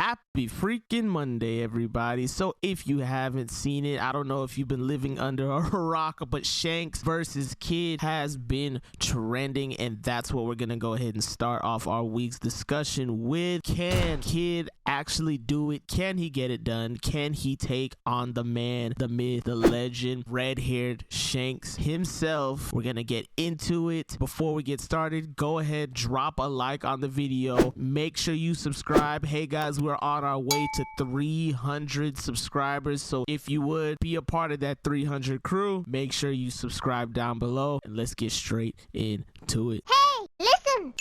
Happy freaking Monday, everybody. So if you haven't seen it, I don't know if you've been living under a rock, but Shanks versus Kid has been trending, and that's what we're gonna go ahead and start off our week's discussion with. Can Kid actually do it? Can he get it done? Can he take on the man, the myth, the legend, red-haired Shanks himself? We're gonna get into it. Before we get started, go ahead, drop a like on the video, make sure you subscribe. Hey guys, we're on our way to 300 subscribers, so if you would be a part of that 300 crew, make sure you subscribe down below, and let's get straight into it. Hey, listen!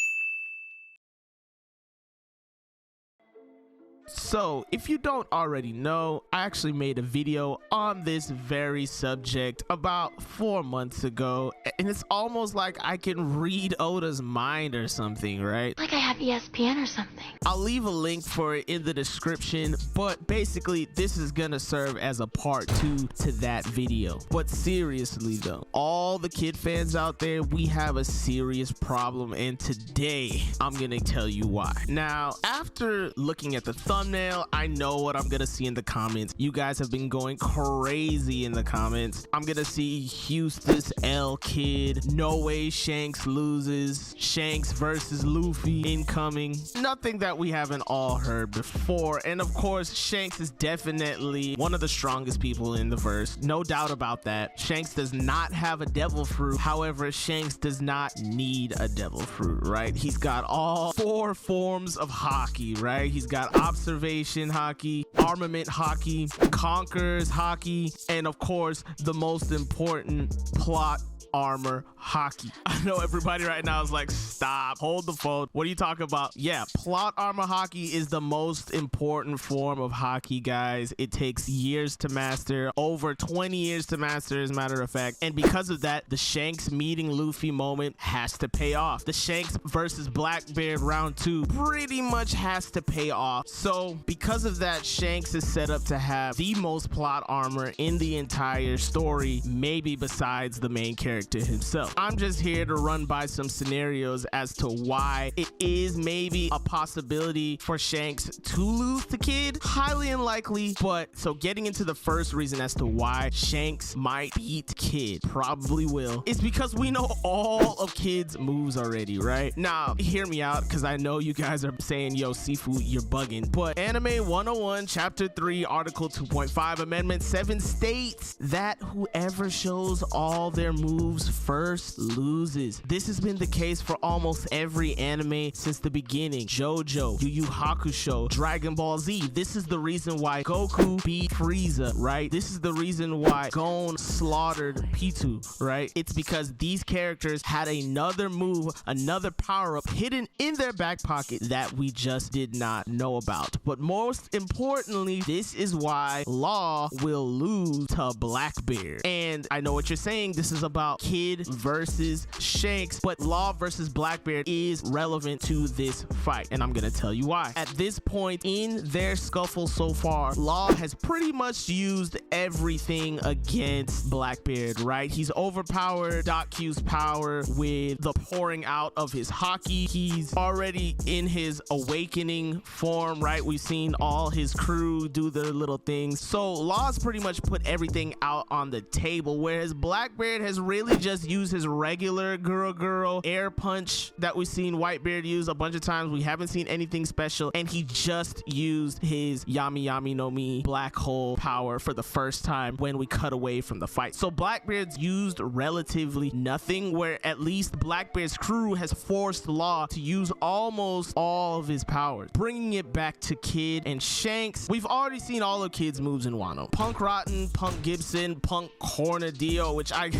So, if you don't already know, I actually made a video on this very subject about 4 months ago, and it's almost like I can read Oda's mind or something, right? Like I have ESPN or something. I'll leave a link for it in the description, but basically this is gonna serve as a part 2 to that video. But seriously though, all the Kid fans out there, we have a serious problem, and today I'm gonna tell you why. Now, after looking at the thumbnail, I know what I'm gonna see in the comments. You guys have been going crazy in the comments. I'm gonna see Houston's L Kid, no way Shanks loses, Shanks versus Luffy incoming, nothing that we haven't all heard before. And of course, Shanks is definitely one of the strongest people in the verse, no doubt about that. Shanks does not have a devil fruit, however, Shanks does not need a devil fruit, right? He's got all 4 forms of hockey, right? He's got observation hockey, armament hockey, conquerors hockey, and of course the most important, plot armor hockey. I know everybody right now is like, stop, hold the phone, what are you talking about? Yeah, plot armor hockey is the most important form of hockey, guys. It takes years to master, over 20 years to master as a matter of fact, and because of that, the Shanks meeting Luffy moment has to pay off. The Shanks versus Blackbeard round 2 pretty much has to pay off. So because of that, Shanks is set up to have the most plot armor in the entire story, maybe besides the main character himself. I'm just here to run by some scenarios as to why it is maybe a possibility for Shanks to lose to Kid. Highly unlikely, but so getting into the first reason as to why Shanks might beat Kid, probably will, is because we know all of Kid's moves already, right? Now, hear me out, because I know you guys are saying, yo, Seafood, you're bugging, but Anime 101 Chapter 3 Article 2.5 Amendment 7 states that whoever shows all their moves first loses. This has been the case for almost every anime since the beginning. JoJo, Yu Yu Hakusho, Dragon Ball Z. This is the reason why Goku beat Frieza, right? This is the reason why Gon slaughtered Pitu, right? It's because these characters had another move, another power-up hidden in their back pocket that we just did not know about. But most importantly, this is why Law will lose to Blackbeard. And I know what you're saying, this is about Kid versus Shanks, but Law versus Blackbeard is relevant to this fight, and I'm gonna tell you why. At this point in their scuffle so far, Law has pretty much used everything against Blackbeard, right? He's overpowered Doc Q's power with the pouring out of his hockey. He's already in his awakening form, right? We've seen all his crew do their little things. So Law's pretty much put everything out on the table, whereas Blackbeard has really just use his regular girl air punch that we've seen Whitebeard use a bunch of times. We haven't seen anything special, and he just used his Yami no Mi black hole power for the first time when we cut away from the fight. So Blackbeard's used relatively nothing, where at least Blackbeard's crew has forced Law to use almost all of his powers. Bringing it back to Kid and Shanks, we've already seen all of Kid's moves in Wano. Punk Rotten, Punk Gibson, Punk Cornadillo, which I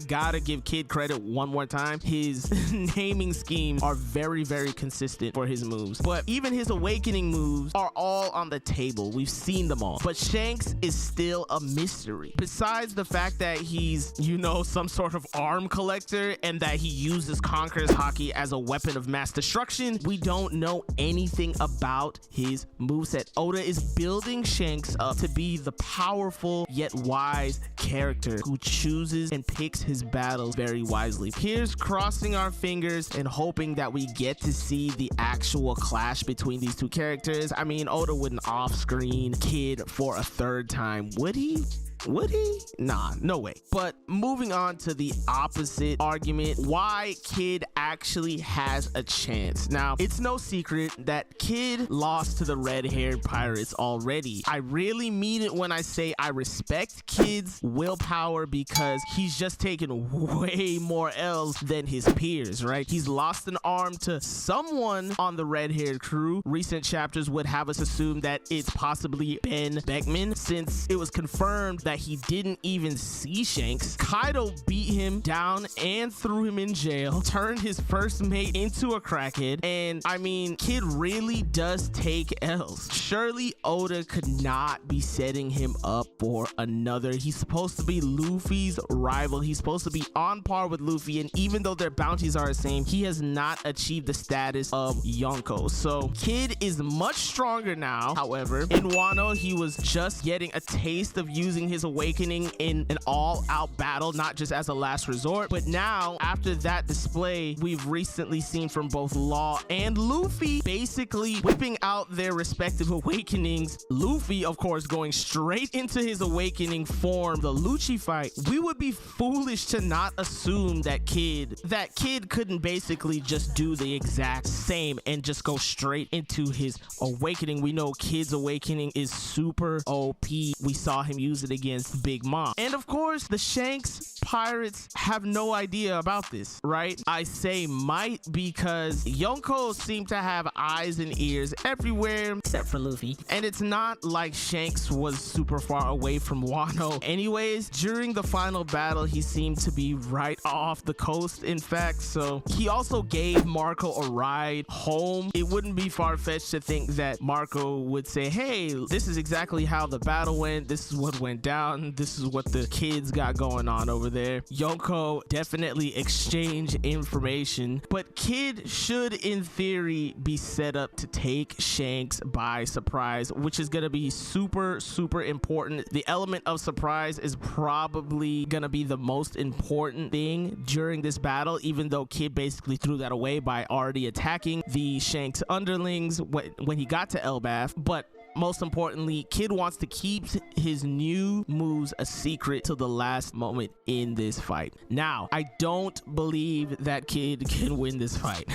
gotta give Kid credit one more time. His naming schemes are very consistent for his moves, but even his awakening moves are all on the table. We've seen them all, but Shanks is still a mystery. Besides the fact that he's, you know, some sort of arm collector and that he uses Conqueror's hockey as a weapon of mass destruction, we don't know anything about his moveset. Oda is building Shanks up to be the powerful yet wise character who chooses and picks his battles very wisely. Here's crossing our fingers and hoping that we get to see the actual clash between these two characters. I mean, Oda wouldn't off-screen Kid for a third time, would he? Would he? Nah, no way. But moving on to the opposite argument, why Kid actually has a chance. Now, it's no secret that Kid lost to the red-haired pirates already. I really mean it when I say I respect Kid's willpower because he's just taken way more L's than his peers, right? He's lost an arm to someone on the red-haired crew. Recent chapters would have us assume that it's possibly Ben Beckman, since it was confirmed that he didn't even see Shanks. Kaido beat him down and threw him in jail, turned his first mate into a crackhead, and I mean, Kid really does take L's. Surely Oda could not be setting him up for another. He's supposed to be Luffy's rival. He's supposed to be on par with Luffy, and even though their bounties are the same, he has not achieved the status of Yonko. So Kid is much stronger now. However, in Wano, he was just getting a taste of using his awakening in an all-out battle, not just as a last resort. But now, after that display we've recently seen from both Law and Luffy basically whipping out their respective awakenings, Luffy of course going straight into his awakening form, the Lucci fight, we would be foolish to not assume that Kid couldn't basically just do the exact same and just go straight into his awakening. We know Kid's awakening is super OP. We saw him use it against Big Mom. And of course, the Shanks pirates have no idea about this, right? I say might because Yonko seem to have eyes and ears everywhere except for Luffy. And it's not like Shanks was super far away from Wano. Anyways, during the final battle, he seemed to be right off the coast, in fact. So he also gave Marco a ride home. It wouldn't be far-fetched to think that Marco would say, hey, this is exactly how the battle went. This is what went down. This is what the kids got going on over there. Yonko definitely exchange information, but Kid should in theory be set up to take Shanks by surprise, which is gonna be super important. The element of surprise is probably gonna be the most important thing during this battle, even though Kid basically threw that away by already attacking the Shanks underlings when he got to Elbaf. But most importantly, Kid wants to keep his new moves a secret till the last moment in this fight. Now, I don't believe that Kid can win this fight.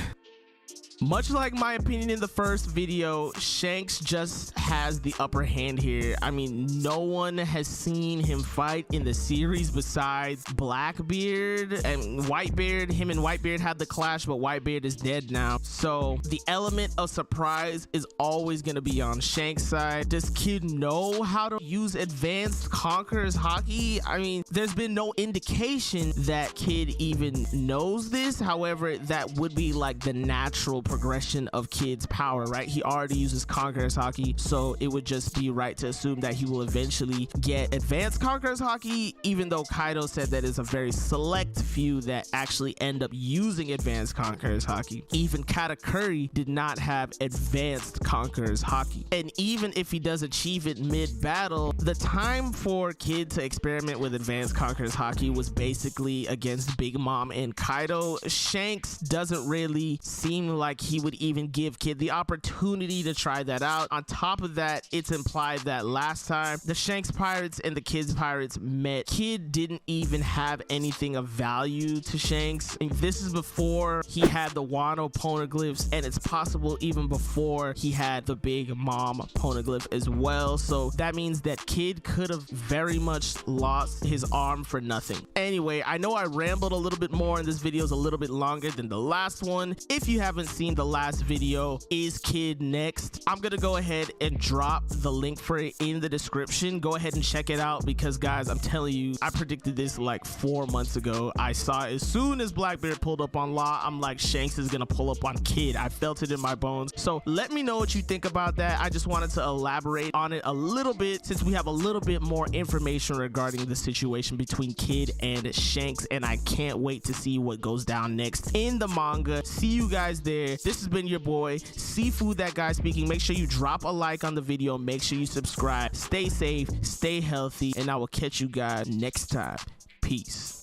Much like my opinion in the first video, Shanks just has the upper hand here. I mean, no one has seen him fight in the series besides Blackbeard and Whitebeard. Him and Whitebeard had the clash, but Whitebeard is dead now. So the element of surprise is always going to be on Shanks' side. Does Kid know how to use advanced Conqueror's Haki? I mean, there's been no indication that Kid even knows this. However, that would be like the natural progression of Kid's power, right? He already uses Conqueror's Haki, so it would just be right to assume that he will eventually get advanced Conqueror's Haki, even though Kaido said that it's a very select few that actually end up using advanced Conqueror's Haki. Even Katakuri did not have advanced Conqueror's Haki. And even if he does achieve it mid-battle, the time for Kid to experiment with advanced Conqueror's Haki was basically against Big Mom and Kaido. Shanks doesn't really seem like he would even give Kid the opportunity to try that out. On top of that, it's implied that last time the Shanks pirates and the Kids pirates met, Kid didn't even have anything of value to Shanks. And this is before he had the Wano poneglyphs, and it's possible even before he had the Big Mom poneglyph as well. So that means that Kid could have very much lost his arm for nothing. Anyway, I know I rambled a little bit more, and this video is a little bit longer than the last one. If you haven't seen the last video, Is Kid Next? I'm gonna go ahead and drop the link for it in the description. Go ahead and check it out because, guys, I'm telling you, I predicted this like 4 months ago. I saw it as soon as Blackbeard pulled up on Law. I'm like, Shanks is gonna pull up on Kid. I felt it in my bones. So let me know what you think about that. I just wanted to elaborate on it a little bit since we have a little bit more information regarding the situation between Kid and Shanks, and I can't wait to see what goes down next in the manga. See you guys there. This has been your boy Seafood, that guy speaking. Make sure you drop a like on the video. Make sure you subscribe. Stay safe, stay healthy, and I will catch you guys next time. Peace.